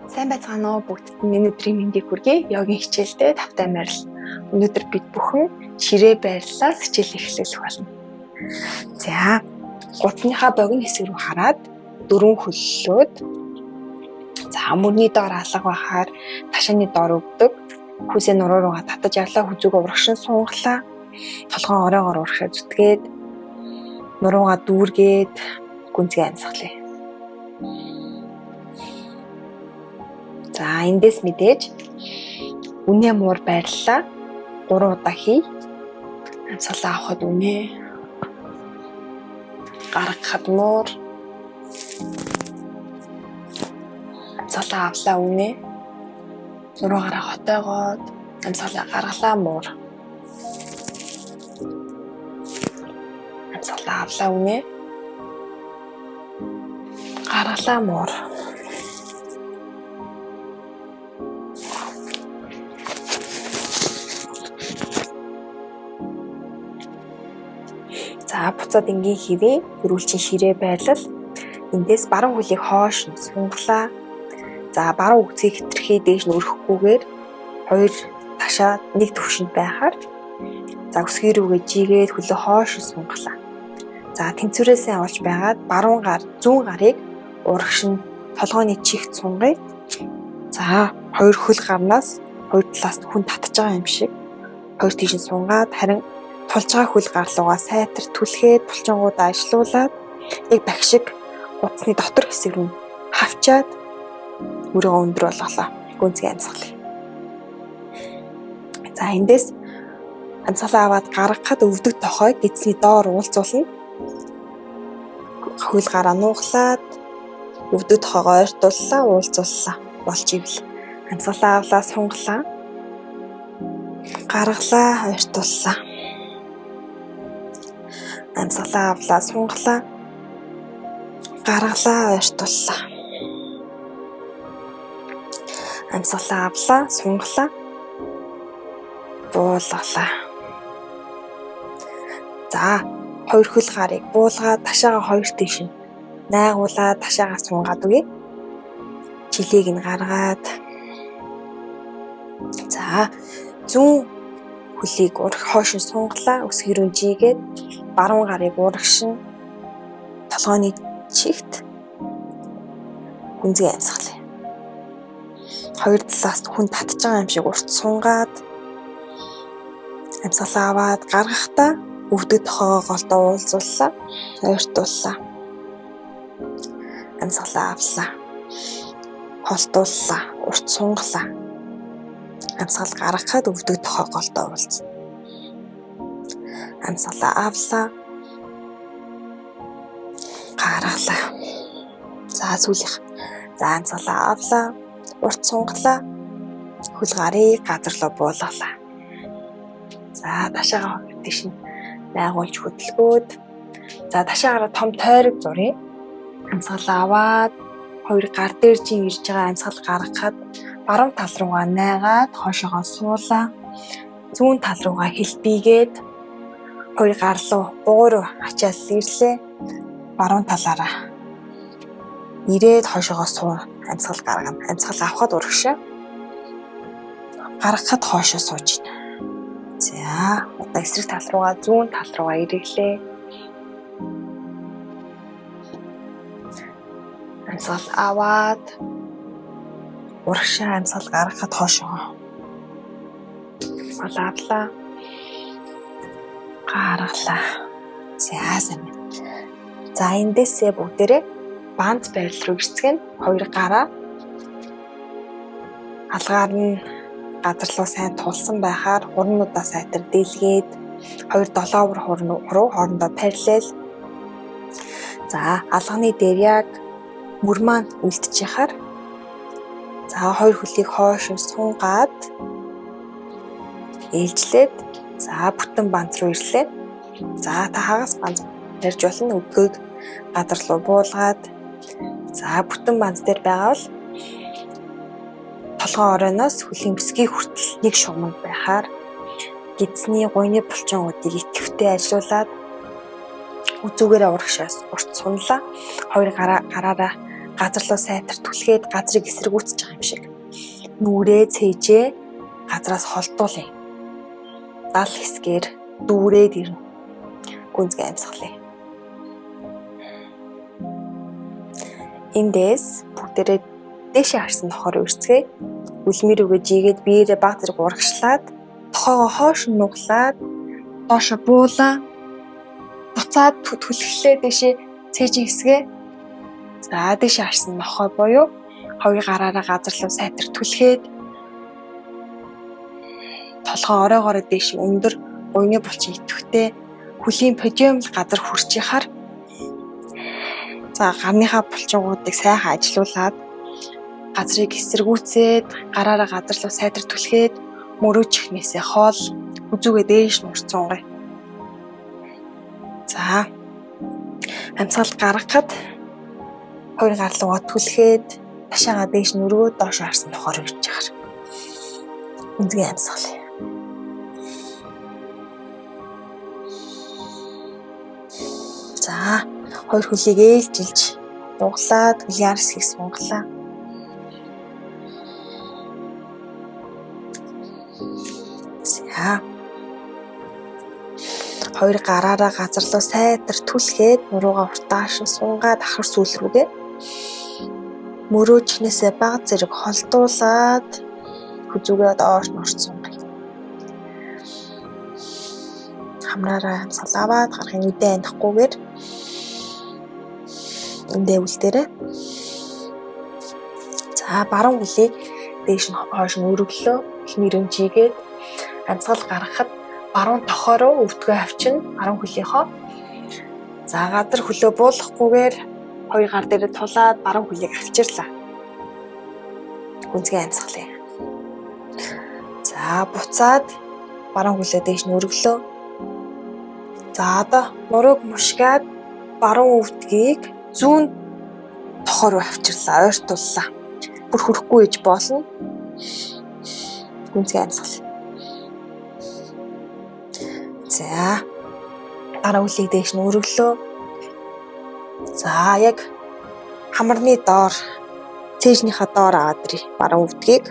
Сайн байцгаана уу бүгд. Миний өдрийн мэндийг хүргэе. Йогийн хичээлдээ тавтай морил. Өнөөдөр бид бүхэн ширээ байрлалаас хичээл эхлэх болно. За, гудсныхаа богино хэсэг рүү хараад дөрвөн хөллөөд за мөрний доор алга бахаар ташааны доор өгдөг. Хүсээ нуруу руугаа татаж явлаа, хүзүүгээ урагшин сунгалаа. Толгоо оройгоор урагшаа зүтгээд нуруугаа дүүргээд гүнзгий амьсгалъя. За эндээс мэдээж үнэ муур байрлалаа 3 удаа хий. Амьсгалаа авахд үнэ, гаргахад муур, амьсгалаа авлаа үнэ, нуруугаараа хотоогоод амьсгалаа гаргалаа муур, амьсгалаа авлаа үнэ, гаргалаа муур. За буцаад энгийн хэвээ дөрвөлчин ширээ байрлал. Эндээс баруун хөлийг хоош сунгалаа. За баруун үгзийг хэтэрхий дээш нь өрөхгүйгээр хоёр ташаа нэг төвшөнд байхаар за өсгий рүүгээ жигээд хөлөө хоош сунгалаа. За тэнцвэрээсээ олж байгаад баруун гар зүүн гарыг урагшин толгойн чихт сунгая. За хоёр хөл гарнаас хоёр талаас хүн татж байгаа юм шиг хоёр тийш нь сунгаад харин тулж байгаа хөл гар руугаа сайтар түлхээд булчингуудаа ажилуулад яг багшиг гудсны дотор хэсэг рүү хавчаад өрөөгөө өндөр болгоолаа. Гүнзгий амьсгалъя. За эндээс амьсгалаа аваад гаргахад өвдөг тохой эзний доор уулзуулна. Хөл гараа нууглаад өвдөг тохойгоо ойртууллаа, уулзууллаа. Болж ивэл амьсгалаа авлаа, сунгалаа. Гаргалаа, ойртууллаа. Амьсгалаа авлаа, сунгалаа. Гаргалаа, ойртууллаа. Амьсгалаа авлаа, сунгалаа. Буулгалаа. За, хоёр хөл гарыг буулгаад ташаагаа хоёр тийш нь найгуулаад ташаагаа сунгаад үгүй. Жилийг нь гаргаад. За, зүүн хөлийг хойш нь сунгалаа, өсгий рүү жигээд баруун гарыг урагшин толгойн чихт гүнзгий амьсгалъя. Хоёр талаас хүн татж байгаа юм шиг урт сунгаад амьсгалаа аваад гаргахдаа өвдөг тохойгоо голдоо уулзууллаа, ойртууллаа. Амьсгалаа авлаа. Холтууллаа, урт сунгалаа. Амьсгал гаргахад өвдөг тохой голдоо уулзсан. Амьсгалаа авлаа. Гаргалаа. За сүүлийнх. За амьсгалаа авлаа. Урт сунгалаа. Хөл гарыг газар руу буулгалаа. За ташаагаа тийш нь найгуулж хөдөлгөөд. За ташаагаараа том тойрог зуръя. Амьсгалаа аваад хоёр гар дээр жин ирж байгаа амьсгал гаргахад баруун тал руугаа найгаад хоошоогоо суулаа. Зүүн тал руугаа хэлбийгээд хоёр гар руу бугуй руу ачаал ирлээ. Баруун талаараа ирээд хоошоогоо суу. Амьсгал гаргана. Амьсгал авахд урагшаа. Гаргахад хоошоо сууж байна. За, одоо эсрэг тал руугаа зүүн тал руугаа ирэглээ. Амьсгал аваад урагшаа амьсгал гаргахад хоошоо. Амьсгал авлаа. Гаргалаа. За сайн байна. За эндээсээ бүгдээрээ банц байрлал руу ирцгэн хоёр гараа алгаар нь газар руу сайн тулсан байхаар хурнуудаа сайтар дийлгээд хоёр долоовор хурн руу хоорондоо параллел. За алганы дээр яг мөр маань үлдчихээр за хоёр хөлийг хойш сунгаад ээлжлээд за бүтэн банц руу ирлээ. За та хагас банц барьж болно. Өдгөөг газар руу буулгаад за бүтэн банц дээр байгаа бол толгойн оройноос хөлийн бүсгийн хүртэл нэг шугамд байхаар гидсний гуйны булчингуудыг идэвхтэй ажилуулад үзүүгээрээ урагшаас урт сунлаа. Хоёр гараараа газар руу сайтар түлхээд газрыг эсэргүүцэж байгаа юм шиг. Нүрээ цээжээ газраас холдуулъя. Дал хэсгээр дүүрээд ирнэ. Гүнзгий амьсгалъя. Эндээс бүгдээрээ дээшээ харсан тохоор үрцгээе. Үлмэр өгөө жигээд биеэрээ баг зэрэг урагшлаад тохоогоо хоош нуглаад доошо буулаа. Буцаад түлхлээ дээшээ цээжин хэсгээ. За дээшээ харсан нохой буюу хоёр гараараа газар руу сайтар түлхээд толгоо оройгоороо дээш өндөр буйны булчин идэвхтэй хөлийн подиум газар хүрчихээр за гарныхаа булчингуудыг сайхан ажилуулад газрыг эсэргүүцээд гараараа газар руу сайтар түлхээд мөрөө чихнээсээ хоол үзүүгээ дээш нурцсангай. За амьсгал гаргахад хоёр гарлуугаа түлхээд ташаагаа дээш нүргөө доош харсан тохоор ирж байгаа. Гүнзгий амьсгал. За хоёр хөлийг ээлжилж дуглаад хөлийн ар хэсгийг сунгалаа. За хоёр гараараа газар руу сайтар түлхээд нуруугаа уртааш сунгаад ахар сүүл рүүгээ мөрөө чихнээсээ баг зэрэг холдуулаад хүзүүгээ доош нурцсан. Хамраараа амьсгал аваад гарахын үедээ анихгүйгээр эндээ үлдээрээ. За баруун хөлийг дээш нь хойш нь өргөлөө хэмэрэн жигээд амьсгал гаргахад баруун тохоороо өвдгөө авчина баруун хөлийнхоо. За газар хөлөө буулгахгүйгээр хоёр гар дээрээ тулаад баруун хөлийг авчирлаа. Гүнзгий амьсгалъя. За буцаад баруун хөлөө дээш нь өргөлөө. За одоо нурууг мушгаад баруун өвдгийг зүүн тохоор руу авчирлаа, ойртууллаа. Бүр хүрэхгүй ээж болно. Гүнзгий амьсгал. За дараа үлийг дээш нь өргөлөө. За яг хамарны доор цээжнийхаа доор аваад ирээ баруун өвдгийг.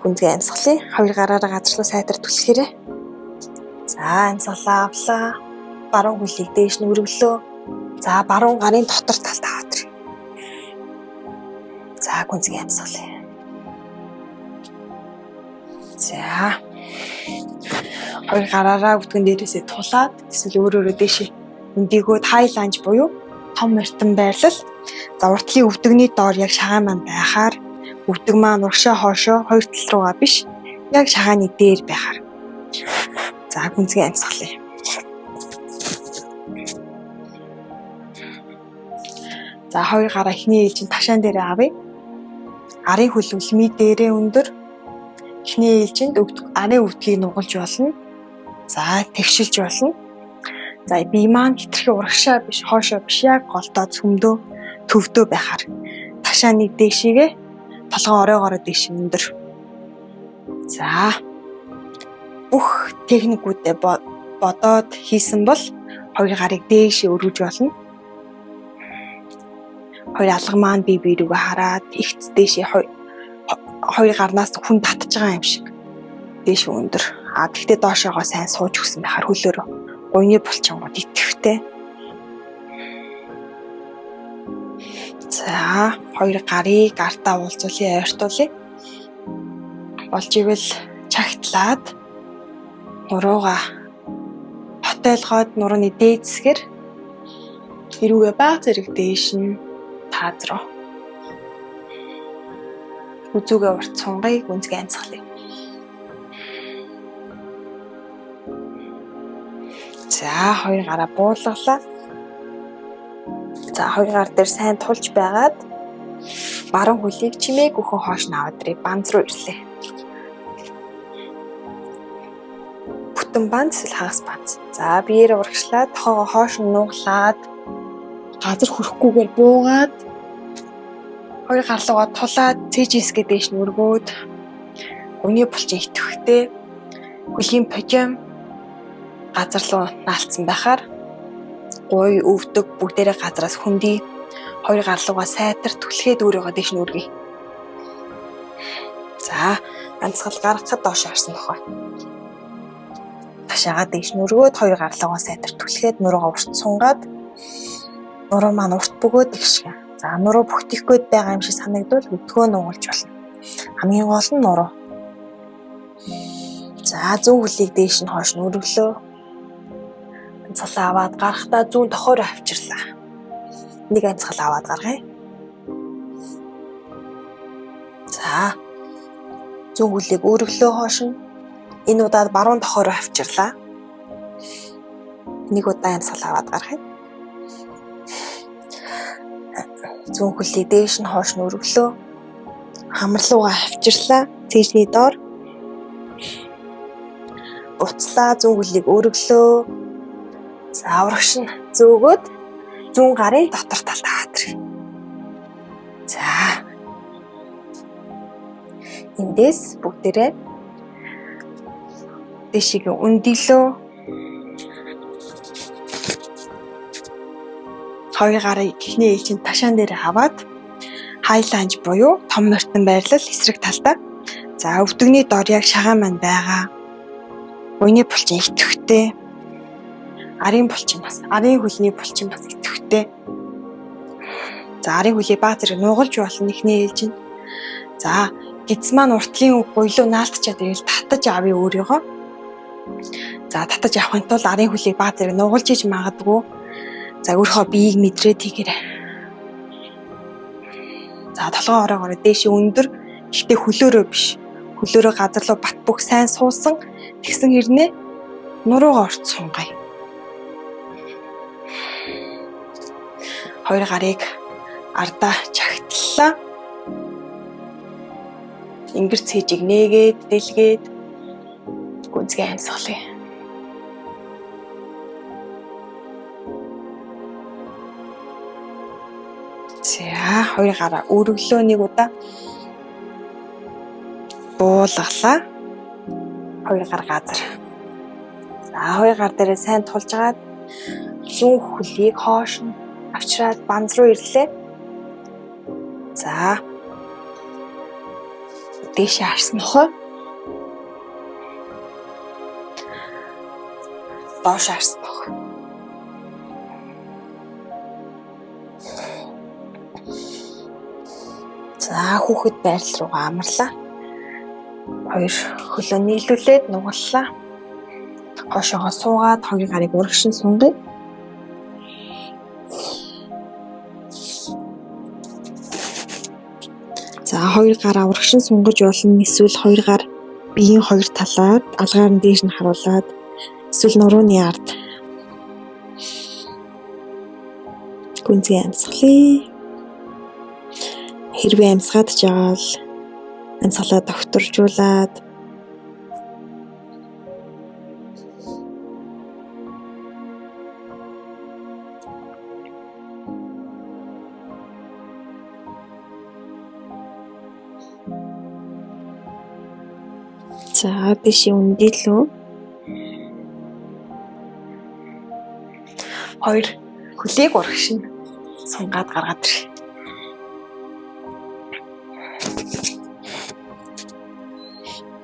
Гүнзгий амьсгалъя. Хоёр гараараа газар руу сайтар түлхээрээ. За амьсгалаа авлаа. Баруун хөлийг дээш нь өргөлөө. За баруун гарын дотор талд аваад ирээ. За гүнзгий амьсгалъя. За хоёр гараараа өвдгөн дээрээсээ тулаад эсвэл өөрөөрөө дээшээ өндийгөө тайланж буюу том мартан байрлал. За уртлын өвдөгний доор яг шагаан маань байхаар өвдөг маань урагшаа хоошоо хоёр тал руугаа биш яг шагааны дээр байхаар. За гүнзгий амьсгалъя. За хоёр гараа эхний ээлжинд ташаан дээрээ авъя. Арын хөл үлмий дээрээ өндөр. Эхний ээлжинд арын өвдгийг нугалж болно. За тэгшилж болно. За бие маань хитрхи урагшаа биш хоошоо биш яг голдоо цөмдөө төвдөө байхаар ташааны дээшээгээ толгоо оройгоороо дээш өндөр. За бүх техникүүдээ бодоод хийсэн бол хоёр гарыг дээшээ өргөж болно. Хоёр алга маань бие рүүгээ хараад ихц дээшээ хоёр гарнаас хүн татж байгаа юм шиг дээш өндөр. Тэгтээ доошоогоо сайн сууж өгсөн байхаар хөлөөрөө гуйны булчингууд идэвхтэй. За хоёр гарыг артаа уулзуулъя, ойртуулъя. Болж ивэл чагтлаад нуруугаа хотойлгоод нурууны дээд хэсгээр эрүүгээ баг зэрэг дээш нь таазруу. Үзүүгээ урт сунгая, гүнзгий амьсгалъя. За хоёр гараа буулгалаа. За хоёр гар дээр сайн тулж байгаад баруун хөлийг чимээг өхөн хоош нь аваад ирээ. Банз руу ирлээ. Бүтэн банз эсвэл хагас банз. За биеэр урагшлаад тохоогоо хоош нь нуглаад газар хүрхгүйгээр буугаад хоёр гарлуугаа тулаад цээжисгээ дээш нь өргөөд гуйны булчин идэвхтэй хөлийн подиум газар руу наалцсан байхаар гуй өвдөг бүгдээрээ газараас хөндөй Хоёр гар руугаа сайтар түлхээд өөрийгөө дээш нь үргэе. За, ганцхан гаргахад доош харсан нохой. Ташаагаа дээш нь өргөөд хоёр гар руугаа сайтар түлхээд нуруугаа урт сунгаад нуруу маань урт бөгөөд гიშгэ. За, нуруу бүхтэйхгүй байгаа юм шиг санагдвал өдгөө нугалж болно. Хамгийн гол нь нуруу. За, зүүн хөлийг дээш нь хойш нь өргөлөө. Ганцхан аваад гарахдаа зүүн тохиороо авчирлаа. Нэг ганцхан аваад гаргая. За, зүүн хөлийг өргөлөө хойш нь. Энэ удаад баруун тохиороо авчирлаа. Нэг удаа ганцхан аваад гаргая. Зүүн хөлийг дээш нь хойш нь өргөлөө. Хамарлуугаа авчирлаа. Цэжний доор. Буцлаа, зүүн хөлийг өргөлөө. За, урагш нь зөөгөөд зүүн гарын дотор талд хаатрыг. За. Эндээс бүгдээрээ дэшиг өндөлөө. Хоёр гарыг эхний ээлжинд ташаан дээр аваад хайланж буюу том нортон байрлал эсрэг талдаа. За, өвдөгний доор яг шагаан маань байгаа. Буйны булчин идэвхтэй. Арын булчин бас, арын хөлний булчин бас идэвхтэй. За, арын хөлийг баа зэрэг нугалж болно эхний ээлжинд. За, гидс маань уртлын гуйлуу наалтчаад ирэл татаж авъя өөрийгөө. За, татаж авахын тулд арын хөлийг баа зэрэг нугалж иж магадгүй. За, өөрийнхөө биеийг мэдрээд хийгээрэй. За, толгой ороогоор дээшээ өндөр, гэхдээ хөлөөрөө биш. Хөлөөрөө газар руу бат бөх сайн суусан. Тэгсэн хэрнээ нуруугаа орц сунгая. Хоёр гарыг ардаа чагтлаа. Ингэр цэжиг нээгээд, дэлгээд гүнзгий амьсгалъя. За, хоёр гараа өргөлөө нэг удаа. Буулгалаа. Хоёр гар газар. За, хоёр гар дээрээ сайн тулжгаад зүүн хөлийг хоош нь авчираад банз руу ирлээ. За. Дээшээ харсан нохой. Доош харсан нохой. За, хүүхэд байрлал руугаа амарлаа. Хоёр хөлөө нийлүүлээд нугаллаа. Хошоогоо суугаад хоёр гарыг урагшин сунгая. За, хоёр гараа урагшин сунгаж болно. Эсвэл хоёр гар биеийн хоёр талаад алгаар нь дээш нь харуулад эсвэл нурууны ард гүнзгий амьсгалъя. Хэрвээ амьсгаад жаавал амьсгалаа докторжуулаад за дэшээ үндэлөө. Хоёр хөлийг урагшин сунгаад гаргаад ирэх.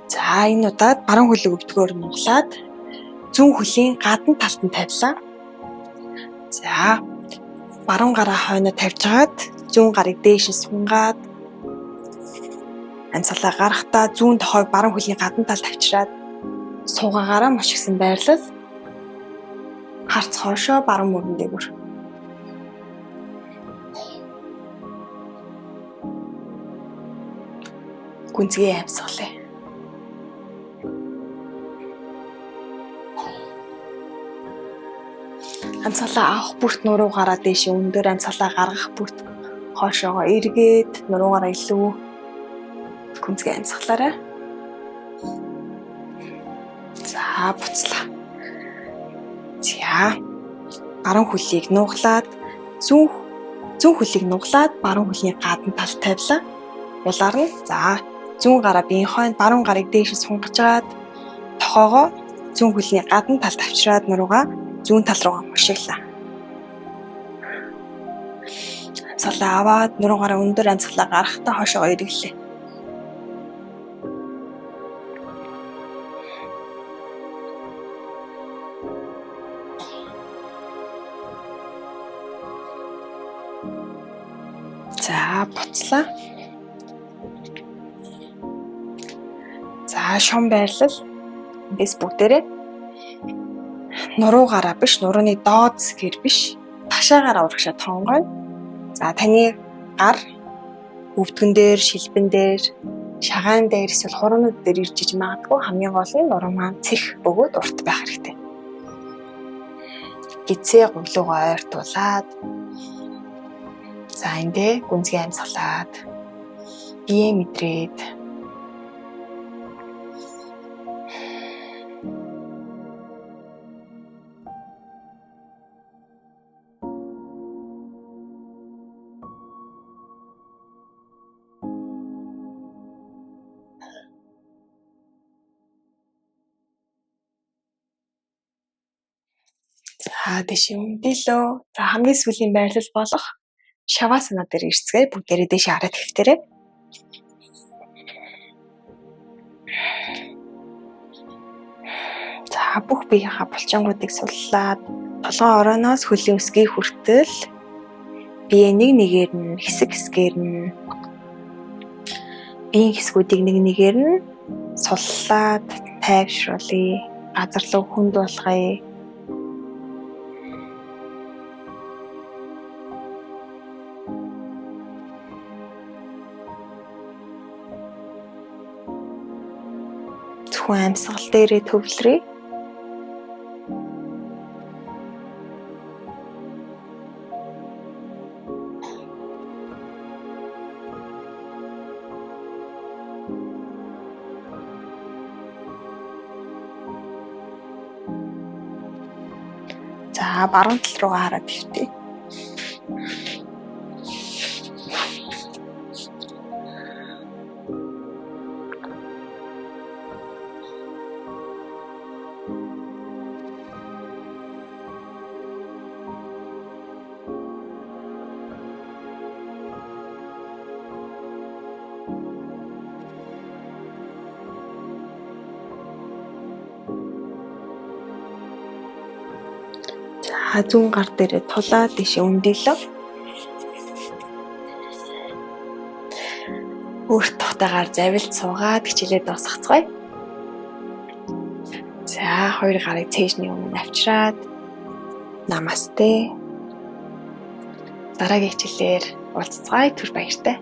За, энэ удаад баруун хөлийг өвдгөөр нуглаад зүүн хөлийн гадна талд нь тавилаа. За, баруун гараа хойно тавьжгаад зүүн гарыг дээш сунгаад амьсгалаа гарахдаа зүүн тохойг баруун хөлийн гадна талд авчираад суугаагаараа мушигсан байрлал харц хоошоо баруун мөрөн дээгүүр. Гүнзгий амьсгалъя. Амьсгалаа авах бүрт нуруугаараа дээшээ өндөр, амьсгалаа гаргах бүрт хоошоогоо эргээд нуруугаараа илүү гүнзгий амьсгалаарай. За, буцлаа. За, баруун хөлийг нуглаад зүүн хөлийг нуглаад баруун хөлийн гадна талд тавилаа. Улаар нь за зүүн гараа биеийн хойно баруун гарыг дээш сунгажгаад тохоогоо зүүн хөлний гадна талд авчираад нуруугаа зүүн тал руугаа мушиглаа. амьсгалаа аваад нуруугаараа өндөр амьсгалаа гаргахтаа хойшоо ирэглээ. За буцлаа. За шон байрлал. Эндээс бүгдээрээ нуруугаараа биш, нурууны доод хэсгээр биш, ташаагаараа урагшаа тонгойно. За таны гар өвдгөн дээр, шилбэн дээр, шагаан дээр эсвэл хуруунууд дээр ирж иж магадгүй. Хамгийн гол нь нуруу маань цэх бөгөөд урт байх хэрэгтэй. Гицээ гурлуугаа ойртуулад за эндээ гүнзгий амьсгалаад бие мэдрээд дэшээ өндөөлөө. За хамгийн сүүлийн байрлал болох шавасана дээр ирцгээе. Бүгдээрээ дэшээ хараад хэвтэрээ. За бүх биеийнхаа булчингуудыг суллаад толгойн орооноос хөлний өсгий хүртэл бие нэг нэгээр нь хэсэг хэсгээр нь биеийн хэсгүүдийг нэг нэгээр нь суллаад тайвшруулъя. Газар руу хүнд болгоё. Зөвхөн амьсгал дээрээ төвлөрье. За баруун тал руу хараад хэвтээ. Зүүн гар дээрээ тулаад дэшээ өндөөлөө. Өөрт тухтайгаар завилж суугаад хичээлээ дуусгацгаая. За хоёр гарыг цээжний өмнө авчираад намасте. Дараагийн хичээлээр уулзцгаая. Түр баяртай.